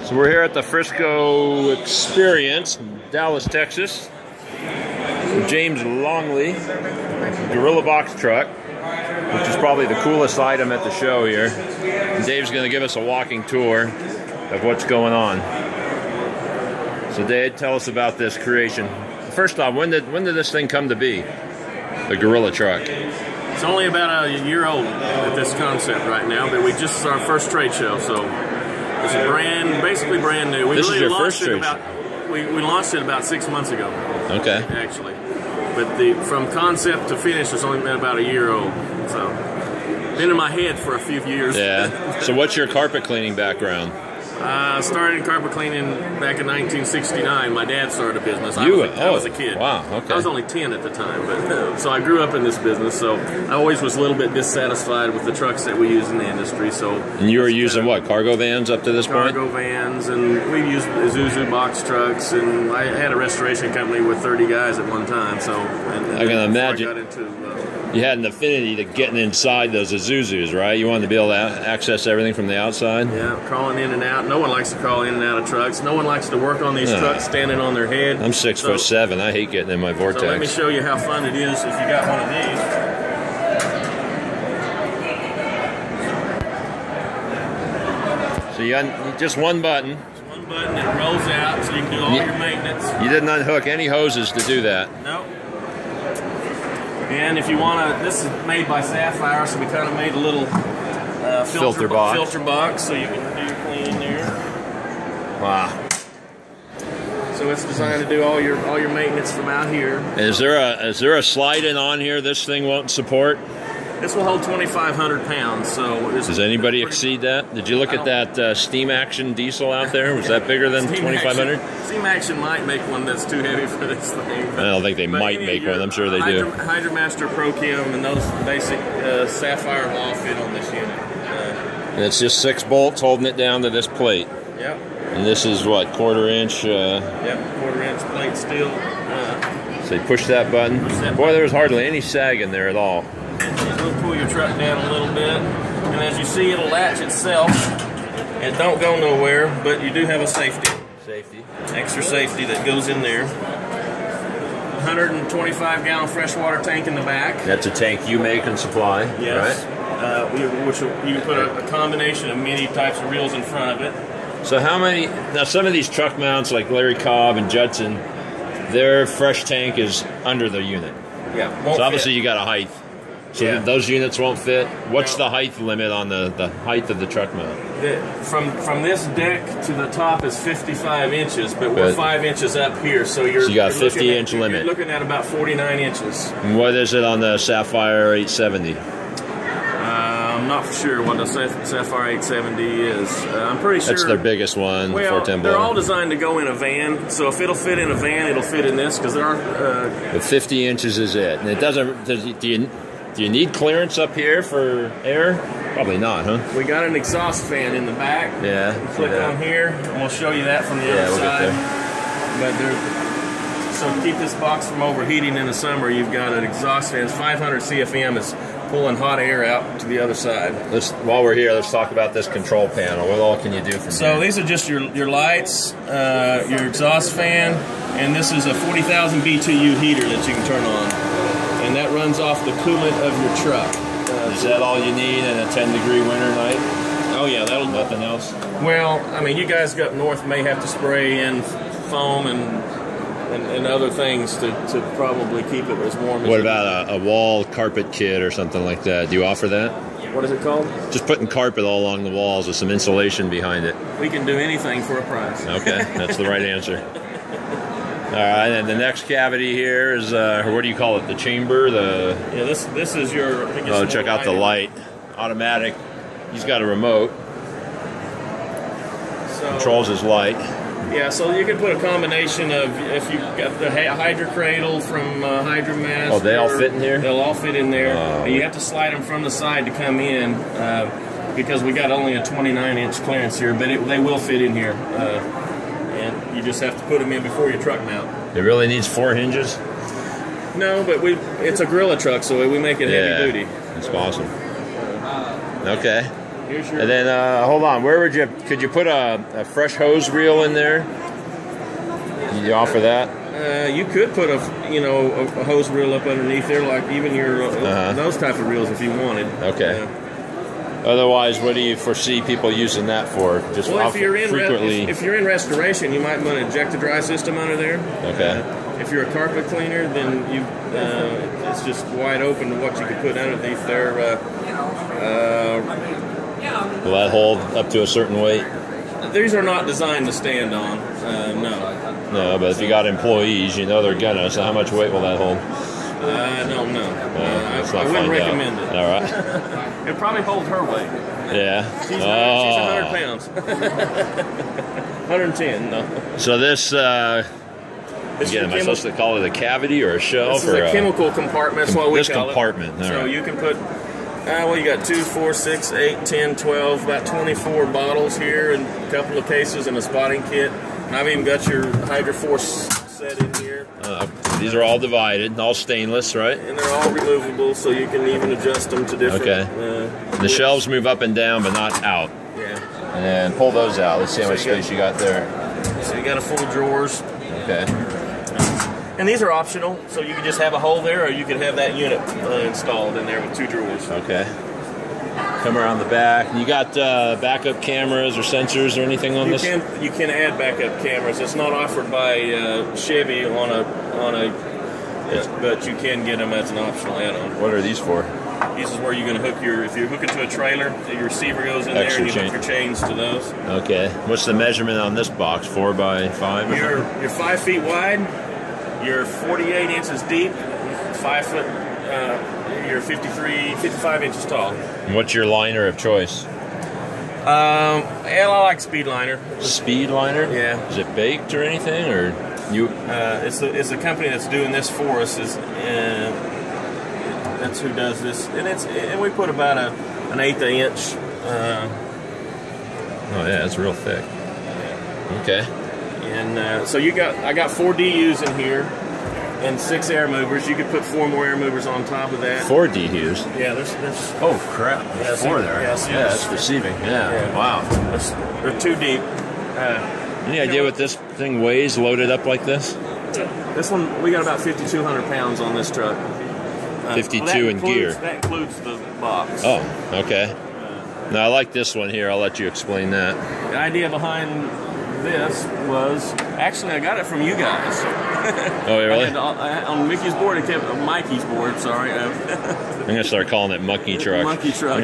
So we're here at the Frisco Experience in Dallas, Texas. James Longley, Gorilla Box truck, which is probably the coolest item at the show here. And Dave's going to give us a walking tour of what's going on. So Dave, tell us about this creation. First off, when did this thing come to be? The Gorilla truck. It's only about a year old at this concept right now, but we just our first trade show, so it's basically brand new. This is your first trade show? We launched it about 6 months ago. Okay. Actually, but from concept to finish, it's only been about a year old. So been in my head for a few years. Yeah. So what's your carpet cleaning background? I started carpet cleaning back in 1969. My dad started a business. I was a kid. Wow, okay. I was only 10 at the time, but so I grew up in this business. So I always was a little bit dissatisfied with the trucks that we use in the industry. So. And you were using what, cargo vans up to this point? Cargo vans, and we used Isuzu box trucks, and I had a restoration company with 30 guys at one time. So I can imagine. I got into, you had an affinity to getting inside those Isuzus, right? You wanted to be able to access everything from the outside? Yeah, crawling in and out. No one likes to crawl in and out of trucks. No one likes to work on these trucks standing on their head. I'm 6'7". I hate getting in my vortex. So let me show you how fun it is if you got one of these. So you got just one button. Just one button, it rolls out so you can do all your maintenance. You didn't unhook any hoses to do that. Nope. And if you want to, this is made by Sapphire, so we kind of made a little filter box so you can do your cleaning there. Wow. So it's designed to do all your maintenance from out here. Is there a slide-in on here this thing won't support? This will hold 2,500 pounds. So does anybody exceed that? Did you look at that Steam Action diesel out there? Was that bigger than 2,500? Steam Action might make one that's too heavy for this thing. I don't think they might make one. I'm sure they do. Hydromaster Pro Chem and those basic Sapphire will all fit on this unit. And it's just 6 bolts holding it down to this plate. Yep. And this is what, 1/4 inch? Yep, 1/4 inch plate steel. So you push that button. Boy, there was hardly any sag in there at all. We'll pull your truck down a little bit, and as you see, it'll latch itself. It don't go nowhere, but you do have a safety. Extra safety that goes in there. 125-gallon freshwater tank in the back. That's a tank you make and supply, yes. Right? Which you can put a combination of many types of reels in front of it. So how many? Now some of these truck mounts, like Larry Cobb and Judson, their fresh tank is under the unit. Yeah. So obviously you got a height. So those units won't fit. What's the height limit on the height of the truck mount? From this deck to the top is 55 inches, but we're 5 inches up here, so you got a 50-inch limit. You're looking at about 49 inches. And what is it on the Sapphire 870? I'm not sure what the Sapphire 870 is. I'm pretty sure that's their biggest one. Well, 410 they're all designed to go in a van. So if it'll fit in a van, it'll fit in this because there are. But 50 inches is it, and it doesn't. Do you need clearance up here for air? Probably not, huh? We got an exhaust fan in the back. Yeah. You click on here, and we'll show you that from the other side. But so to keep this box from overheating in the summer, you've got an exhaust fan. It's 500 CFM. It's pulling hot air out to the other side. While we're here, let's talk about this control panel. What all can you do from here? So these are just your lights, your exhaust fan, and this is a 40,000 BTU heater that you can turn on. And that runs off the coolant of your truck. Is that all you need in a 10-degree winter night? Oh yeah, that'll. Nothing else? Well, I mean, you guys up north may have to spray in foam and other things to probably keep it as warm as What about a wall carpet kit or something like that? Do you offer that? What is it called? Just putting carpet all along the walls with some insulation behind it. We can do anything for a price. Okay, that's the right answer. All right, and the next cavity here is, what do you call it? The chamber? Yeah, this is your. Oh, check out the light. Automatic. He's got a remote. So, controls his light. Yeah, so you can put a combination of, if you got the Hydro Cradle from Hydromaster. Oh, they all fit in here? They'll all fit in there. You have to slide them from the side to come in because we got only a 29-inch clearance here, but they will fit in here. And you just have to put them in before your truck mount. It really needs 4 hinges? No, but it's a Gorilla truck, so we make it heavy duty. That's awesome. Okay. Here's your. And then hold on, could you put a fresh hose reel in there? Can you offer that? You could put a hose reel up underneath there, like even your those type of reels if you wanted. Okay. Otherwise, what do you foresee people using that for? Just if you're in restoration, you might want to inject a dry system under there. Okay. If you're a carpet cleaner, then it's just wide open to what you can put underneath there. Will that hold up to a certain weight? These are not designed to stand on. No. No, but if you got employees, you know they're gonna. So how much weight will that hold? I don't know. I wouldn't recommend it. All right. It probably holds her weight. Yeah. She's 100 pounds. 110. No. So this. Again, am I supposed to call it a cavity or a shelf? This is a chemical compartment. That's what we call it. This compartment. So you can put, you got 2, 4, 6, 8, 10, 12, about 24 bottles here, and a couple of cases and a spotting kit. And I've even got your Hydroforce set in here. These are all divided, all stainless, right? And they're all removable, so you can even adjust them to different. Okay. The shelves move up and down, but not out. Yeah. And then pull those out. Let's see how much space you got there. So you got a full drawers. Okay. And these are optional, so you can just have a hole there, or you can have that unit installed in there with 2 drawers. Okay. Come around the back. You got backup cameras or sensors or anything on this? You can add backup cameras. It's not offered by Chevy but you can get them as an optional add-on. What are these for? This is where you're going to hook if you hook it to a trailer, your receiver goes in there and you hook your chains to those. Okay. What's the measurement on this box? 4 by 5? You're 5 feet wide. You're 48 inches deep, 5 foot, you're 55 inches tall. And what's your liner of choice? I like Speed Liner. Speed Liner? Yeah. Is it baked or anything, or you? It's the company that's doing this for us. That's who does this, and we put about an 1/8 inch. Oh yeah, it's real thick. Okay. And so I got 4 DUs in here and 6 air movers. You could put 4 more air movers on top of that. 4 DUs? Yeah, there's oh crap, there's 4 there. Yeah, that's deceiving. Yeah. Wow. They're 2 deep. Any idea what this thing weighs loaded up like this? This one, we got about 5,200 pounds on this truck. 52 in gear. That includes the box. Oh, okay. Now I like this one here. I'll let you explain that. The idea behind this was, actually I got it from you guys. Oh, really? On Mickey's board, Mikey's board, sorry. I'm going to start calling it Monkey Truck. Monkey Truck.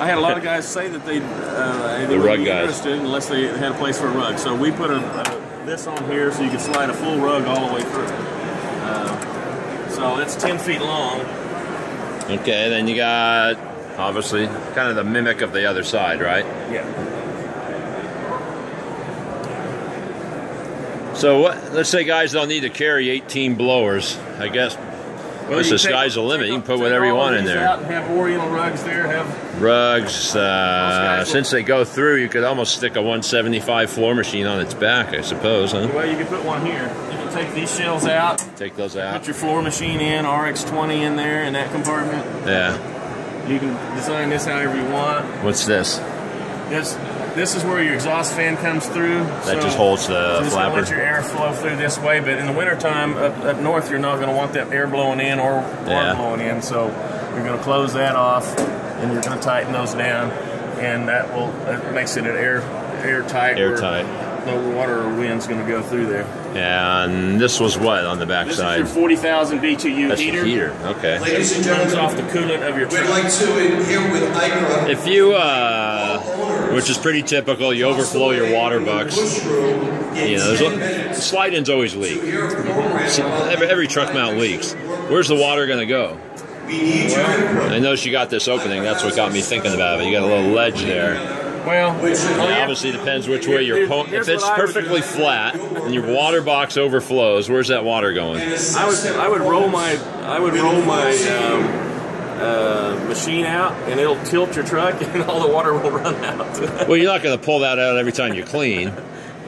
I had a lot of guys say that they wouldn't be interested unless they had a place for a rug. So we put this on here so you can slide a full rug all the way through. So it's 10 feet long. Okay, then you got, obviously, kind of the mimic of the other side, right? Yeah. So let's say guys don't need to carry 18 blowers, I guess. Well, the sky's the limit. You can put whatever you want in there. Out and have Oriental rugs there. Rugs, since they go through, you could almost stick a 175 floor machine on its back, I suppose, huh? Well, you could put one here. You can take these shelves out. Take those out. Put your floor machine in, RX-20 in there in that compartment. Yeah. You can design this however you want. What's this? This is where your exhaust fan comes through. That just holds the flapper. Let your air flow through this way, but in the wintertime, up north, you're not going to want that air blowing in or water blowing in, so you're going to close that off, and you're going to tighten those down, and that makes it an airtight. No water or wind's going to go through there. And this was what on the back side? This is your 40,000 BTU That's heater. The heater, okay. Ladies and gentlemen, runs off the coolant of your truck. we'd like to here with ICRA. If you, which is pretty typical, you overflow your water bucks. You know, slide-ins always leak. So every truck mount leaks. Where's the water going to go? I noticed you got this opening. That's what got me thinking about it. You got a little ledge there. Well, it obviously depends which way you're pulling. If it's perfectly flat and your water box overflows, where's that water going? I would roll my machine out, and it'll tilt your truck, and all the water will run out. Well, you're not going to pull that out every time you clean.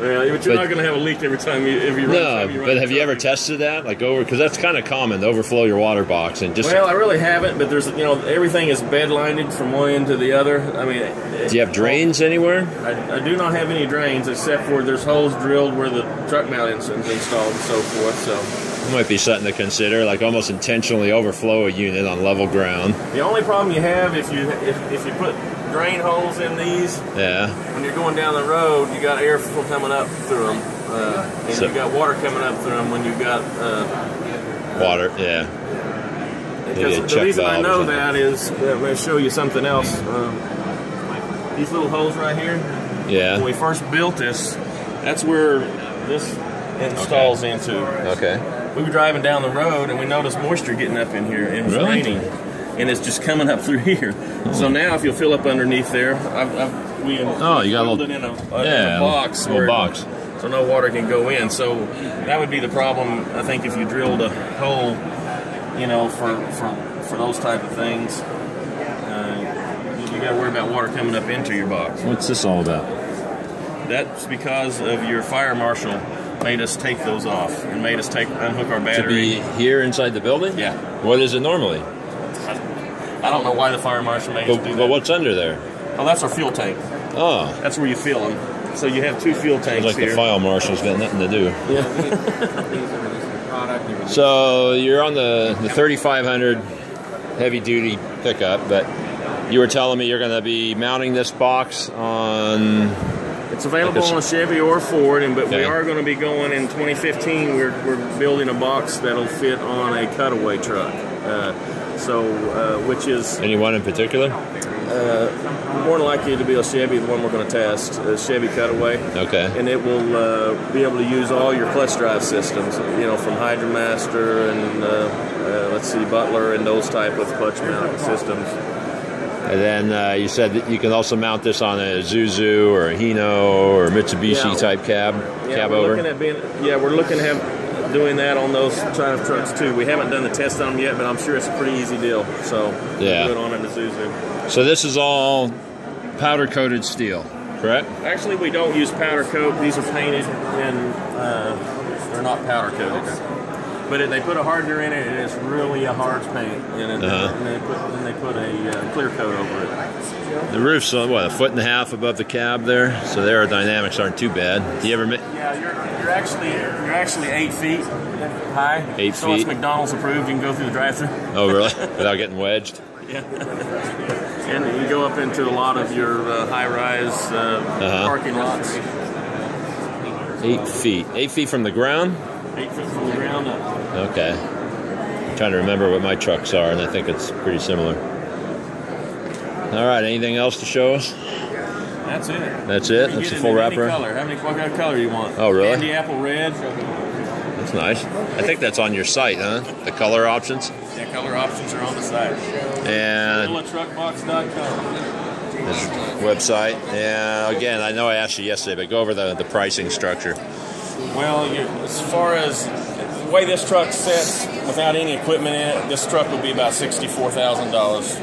Yeah, but you're not going to have a leak every time you run. No, but have you ever tested that? Like because that's kind of common to overflow your water box and just. Well, I really haven't, but there's everything is bed lined from one end to the other. I mean, do you have drains anywhere? I do not have any drains except for there's holes drilled where the truck mount is installed and so forth. So. It might be something to consider, like almost intentionally overflow a unit on level ground. The only problem you have if you put drain holes in these, when you're going down the road, you got airflow coming up through them, and you got water coming up through them when you got water. Yeah. Because the reason I know that is I'm going to show you something else. These little holes right here. Yeah. When we first built this, that's where this installs into. Okay. We were driving down the road and we noticed moisture getting up in here. It was raining, and it's just coming up through here. So now, if you'll fill up underneath there, we you got a little, it in a box, little box, so no water can go in. So that would be the problem, I think, if you drilled a hole, for those type of things. You got to worry about water coming up into your box. What's this all about? That's because of your fire marshal made us take those off and made us unhook our battery. To be here inside the building? Yeah. What is it normally? I don't know why the fire marshal made us do that. But what's under there? Oh, that's our fuel tank. Oh. That's where you fill them. So you have two fuel tanks like here. The file marshal's got nothing to do. Yeah. So you're on the 3500 heavy duty pickup, but you were telling me you're going to be mounting this box on... It's available on a Chevy or Ford, but we are going to be going in 2015. We're building a box that'll fit on a cutaway truck. Which is anyone in particular? More than likely to be a Chevy, the one we're going to test, a Chevy Cutaway. Okay. And it will be able to use all your clutch drive systems, from Hydromaster and Butler and those type of clutch mount systems. And then you said that you can also mount this on a Isuzu or a Hino or Mitsubishi type cab over. We're looking at doing that on those kind of trucks too. We haven't done the test on them yet, but I'm sure it's a pretty easy deal. So we'll do it on an Isuzu. So this is all powder coated steel, correct? Actually, we don't use powder coat. These are painted and they're not powder coated. But they put a hardener in it, and it's really a hard paint. And they put a clear coat over it. The roof's a foot and a half above the cab there, so the aerodynamics aren't too bad. Do you ever? Yeah, you're actually 8 feet high. 8 feet. So it's McDonald's approved. You can go through the drive-thru. Oh, really? Without getting wedged? Yeah. And you can go up into a lot of your high-rise parking lots. 8 feet. 8 feet from the ground? 8 feet from the ground up. Okay. I'm trying to remember what my trucks are, and I think it's pretty similar. All right, anything else to show us? That's it. That's it? That's a full wrapper? What kind of color you want? Oh, really? Candy apple red. That's nice. I think that's on your site, huh? The color options? Yeah, color options are on the site. And GorillaTruckBox.com. this website. And again, I know I asked you yesterday, but go over the pricing structure. Well, as far as the way this truck sits without any equipment in it, this truck would be about $64,000.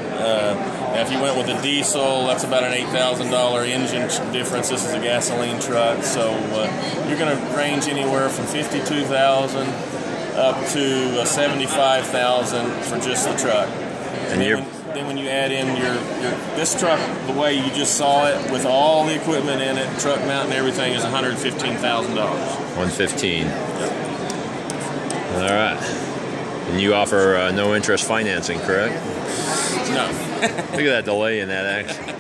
Now, if you went with a diesel, that's about an $8,000 engine difference. This is a gasoline truck, so you're going to range anywhere from $52,000 up to $75,000 for just the truck. And then when you add in this truck, the way you just saw it, with all the equipment in it, truck mount and everything, is $115,000. $115,000. Yep. All right. And you offer no interest financing, correct? No. Look at that delay in that action.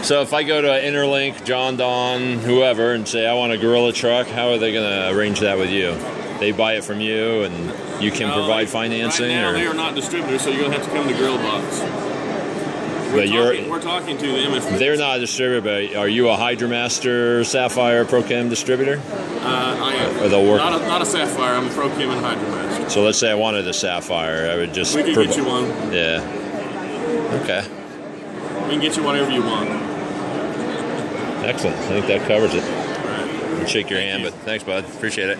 So if I go to Interlink, John Don, whoever, and say I want a Gorilla truck, how are they going to arrange that with you? They buy it from you, and you can provide financing? Right now, or? they are not distributors, so you're going to have to come to Gorilla Box. We're talking to them. If they're not a distributor, but are you a Hydromaster Sapphire ProChem distributor? I am. Or they'll work? Not a Sapphire. I'm a ProChem and Hydromaster. So let's say I wanted a Sapphire. I would just... We can get you one. Yeah. Okay. We can get you whatever you want. Excellent. I think that covers it. All right. I'll shake your hand, but thanks, bud. Appreciate it.